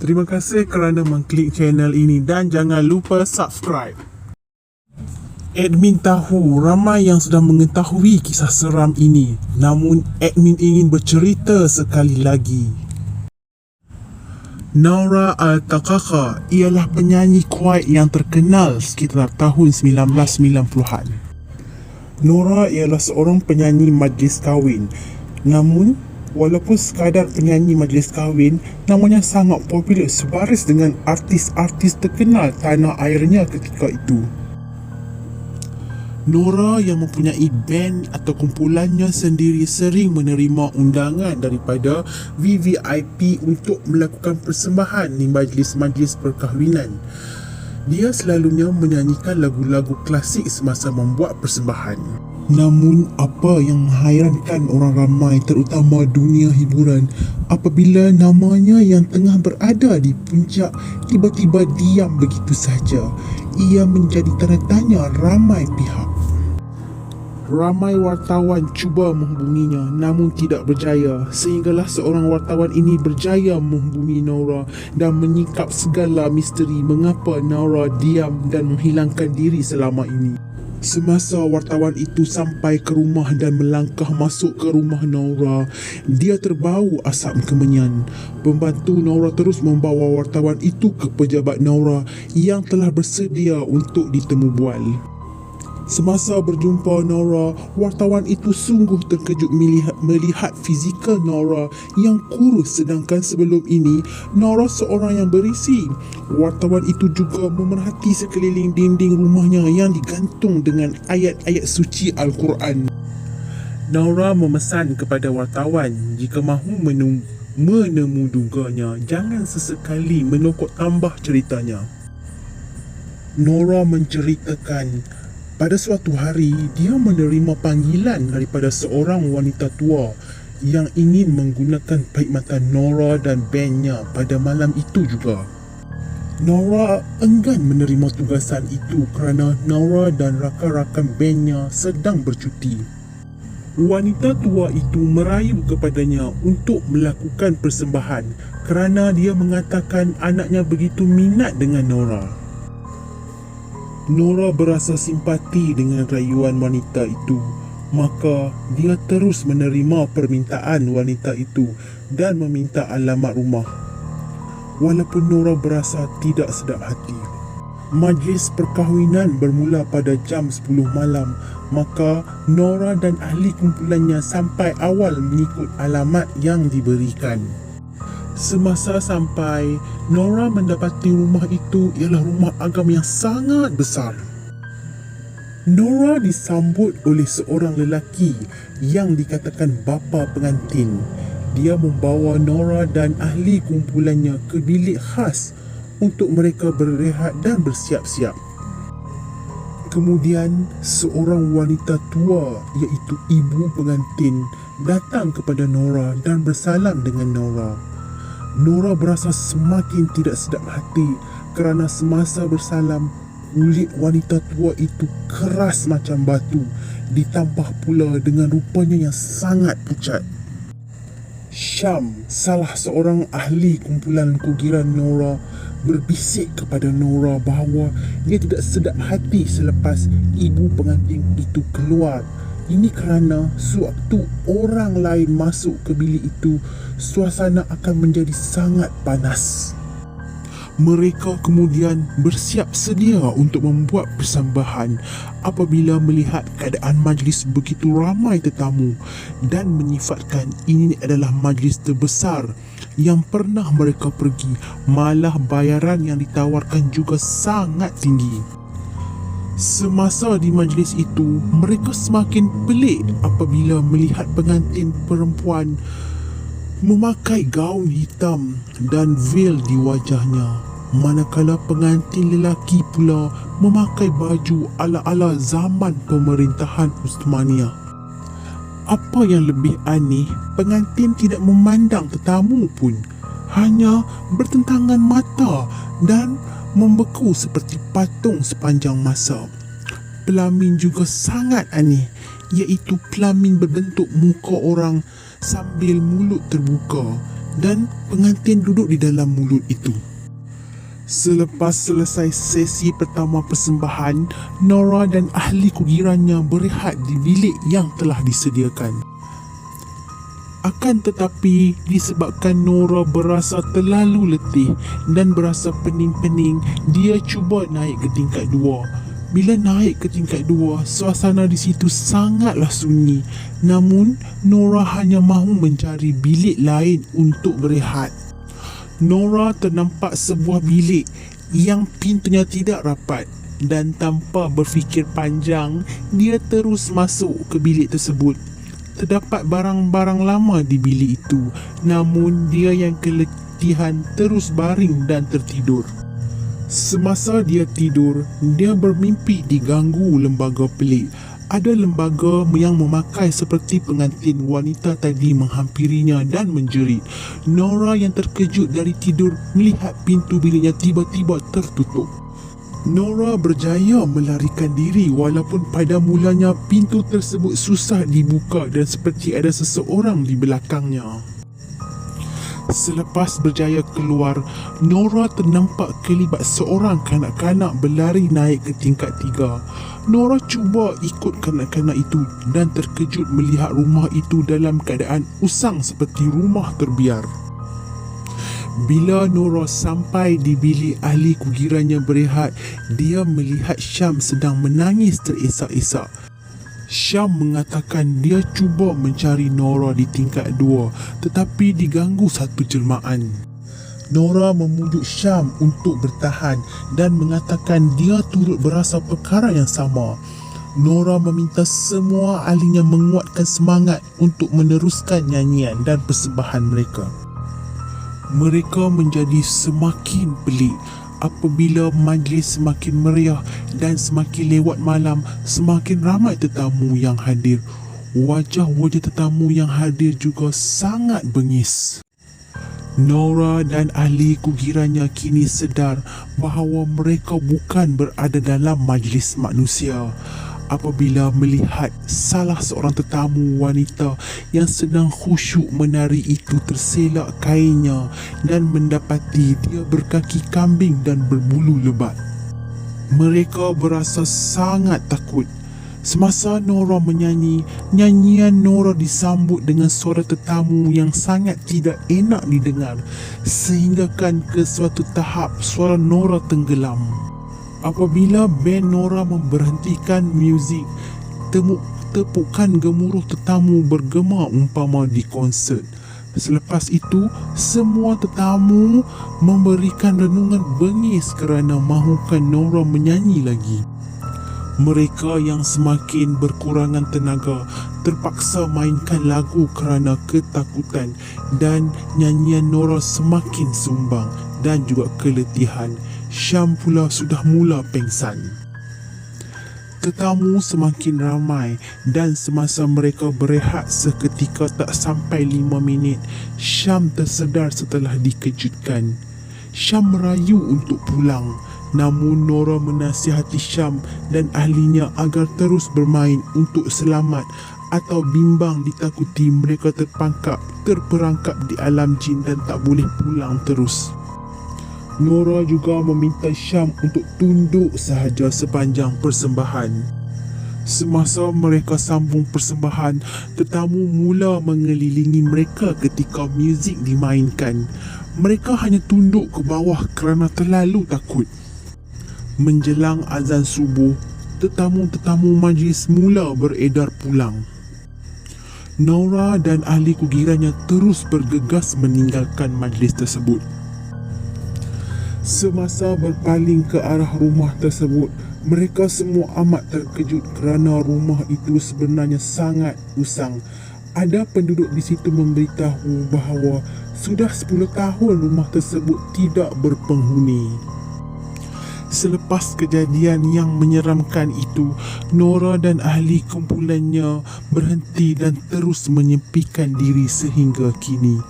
Terima kasih kerana mengklik channel ini dan jangan lupa subscribe. Admin tahu ramai yang sudah mengetahui kisah seram ini, namun admin ingin bercerita sekali lagi. Noura Al-Takaka ialah penyanyi Kuwait yang terkenal sekitar tahun 1990-an. Noura ialah seorang penyanyi majlis kahwin. Namun, walaupun sekadar penyanyi majlis kahwin, namanya sangat popular sebaris dengan artis-artis terkenal tanah airnya ketika itu. Noura yang mempunyai band atau kumpulannya sendiri sering menerima undangan daripada VVIP untuk melakukan persembahan di majlis-majlis perkahwinan. Dia selalunya menyanyikan lagu-lagu klasik semasa membuat persembahan. Namun, apa yang menghairankan orang ramai terutama dunia hiburan apabila namanya yang tengah berada di puncak tiba-tiba diam begitu saja. Ia menjadi tanda tanya ramai pihak. Ramai wartawan cuba menghubunginya namun tidak berjaya, sehinggalah seorang wartawan ini berjaya menghubungi Noura dan menyingkap segala misteri mengapa Noura diam dan menghilangkan diri selama ini. Semasa wartawan itu sampai ke rumah dan melangkah masuk ke rumah Noura, dia terbau asap kemenyan. Pembantu Noura terus membawa wartawan itu ke pejabat Noura yang telah bersedia untuk ditemu bual. Semasa berjumpa Noura, wartawan itu sungguh terkejut melihat fizikal Noura yang kurus, sedangkan sebelum ini Noura seorang yang berisi. Wartawan itu juga memerhati sekeliling dinding rumahnya yang digantung dengan ayat-ayat suci Al-Quran. Noura memesan kepada wartawan jika mahu menemu duganya, jangan sesekali menokok tambah ceritanya. Noura menceritakan pada suatu hari, dia menerima panggilan daripada seorang wanita tua yang ingin menggunakan perkhidmatan Noura dan bandnya pada malam itu juga. Noura enggan menerima tugasan itu kerana Noura dan rakan-rakan bandnya sedang bercuti. Wanita tua itu merayu kepadanya untuk melakukan persembahan kerana dia mengatakan anaknya begitu minat dengan Noura. Noura berasa simpati dengan rayuan wanita itu, maka dia terus menerima permintaan wanita itu dan meminta alamat rumah. Walaupun Noura berasa tidak sedap hati. Majlis perkahwinan bermula pada jam 10 malam, maka Noura dan ahli kumpulannya sampai awal mengikut alamat yang diberikan. Semasa sampai, Noura mendapati rumah itu ialah rumah agam yang sangat besar. Noura disambut oleh seorang lelaki yang dikatakan bapa pengantin. Dia membawa Noura dan ahli kumpulannya ke bilik khas untuk mereka berehat dan bersiap-siap. Kemudian, seorang wanita tua iaitu ibu pengantin datang kepada Noura dan bersalam dengan Noura. Noura berasa semakin tidak sedap hati kerana semasa bersalam, kulit wanita tua itu keras macam batu, ditambah pula dengan rupanya yang sangat pucat. Syam, salah seorang ahli kumpulan kugiran Noura, berbisik kepada Noura bahawa dia tidak sedap hati selepas ibu pengantin itu keluar. Ini kerana sewaktu orang lain masuk ke bilik itu, suasana akan menjadi sangat panas. Mereka kemudian bersiap sedia untuk membuat persembahan apabila melihat keadaan majlis begitu ramai tetamu dan menyifatkan ini adalah majlis terbesar yang pernah mereka pergi, malah bayaran yang ditawarkan juga sangat tinggi. Semasa di majlis itu, mereka semakin pelik apabila melihat pengantin perempuan memakai gaun hitam dan veil di wajahnya, manakala pengantin lelaki pula memakai baju ala-ala zaman pemerintahan Uthmaniyah. Apa yang lebih aneh, pengantin tidak memandang tetamu pun, hanya bertentangan mata dan membeku seperti patung sepanjang masa. Pelamin juga sangat aneh, iaitu pelamin berbentuk muka orang sambil mulut terbuka. dan pengantin duduk di dalam mulut itu. Selepas selesai sesi pertama persembahan, Nora dan ahli kugirannya berehat di bilik yang telah disediakan. Akan tetapi, disebabkan Nora berasa terlalu letih dan berasa pening-pening, dia cuba naik ke tingkat 2. Bila naik ke tingkat 2, suasana di situ sangatlah sunyi. Namun, Nora hanya mahu mencari bilik lain untuk berehat. Nora ternampak sebuah bilik yang pintunya tidak rapat dan tanpa berfikir panjang, dia terus masuk ke bilik tersebut. Terdapat barang-barang lama di bilik itu, namun dia yang keletihan terus baring dan tertidur. Semasa dia tidur, dia bermimpi diganggu lembaga pelik. Ada lembaga yang memakai seperti pengantin wanita tadi menghampirinya dan menjerit. Nora yang terkejut dari tidur melihat pintu biliknya tiba-tiba tertutup. Nora berjaya melarikan diri walaupun pada mulanya pintu tersebut susah dibuka dan seperti ada seseorang di belakangnya. Selepas berjaya keluar, Nora ternampak kelibat seorang kanak-kanak berlari naik ke tingkat 3. Nora cuba ikut kanak-kanak itu dan terkejut melihat rumah itu dalam keadaan usang seperti rumah terbiar. Bila Nora sampai di bilik ahli kugirannya berehat, dia melihat Syam sedang menangis terisak-isak. Syam mengatakan dia cuba mencari Nora di tingkat 2 tetapi diganggu satu jelmaan. Nora memujuk Syam untuk bertahan dan mengatakan dia turut berasa perkara yang sama. Nora meminta semua ahlinya menguatkan semangat untuk meneruskan nyanyian dan persembahan mereka. Mereka menjadi semakin pelik apabila majlis semakin meriah dan semakin lewat malam, semakin ramai tetamu yang hadir. Wajah-wajah tetamu yang hadir juga sangat bengis. Nora dan ahli kugirannya kini sedar bahawa mereka bukan berada dalam majlis manusia. Apabila melihat salah seorang tetamu wanita yang sedang khusyuk menari itu terselak kainnya dan mendapati dia berkaki kambing dan berbulu lebat. Mereka berasa sangat takut. Semasa Nora menyanyi, nyanyian Nora disambut dengan suara tetamu yang sangat tidak enak didengar, sehinggakan ke suatu tahap suara Nora tenggelam. Apabila band Nora memberhentikan muzik, tepukan gemuruh tetamu bergema umpama di konsert. Selepas itu, semua tetamu memberikan renungan bengis kerana mahukan Nora menyanyi lagi. Mereka yang semakin berkurangan tenaga terpaksa mainkan lagu kerana ketakutan dan nyanyian Nora semakin sumbang dan juga keletihan. Syam pula sudah mula pengsan. Tetamu semakin ramai dan semasa mereka berehat seketika tak sampai 5 minit, Syam tersedar setelah dikejutkan. Syam merayu untuk pulang, namun Nora menasihati Syam dan ahlinya agar terus bermain untuk selamat atau bimbang ditakuti mereka terperangkap di alam jin dan tak boleh pulang terus. Nora juga meminta Syam untuk tunduk sahaja sepanjang persembahan. Semasa mereka sambung persembahan, tetamu mula mengelilingi mereka ketika muzik dimainkan. Mereka hanya tunduk ke bawah kerana terlalu takut. Menjelang azan subuh, tetamu-tetamu majlis mula beredar pulang. Nora dan ahli kugirannya terus bergegas meninggalkan majlis tersebut. Semasa berpaling ke arah rumah tersebut, mereka semua amat terkejut kerana rumah itu sebenarnya sangat usang. Ada penduduk di situ memberitahu bahawa sudah 10 tahun rumah tersebut tidak berpenghuni. Selepas kejadian yang menyeramkan itu, Nora dan ahli kumpulannya berhenti dan terus menyempikan diri sehingga kini.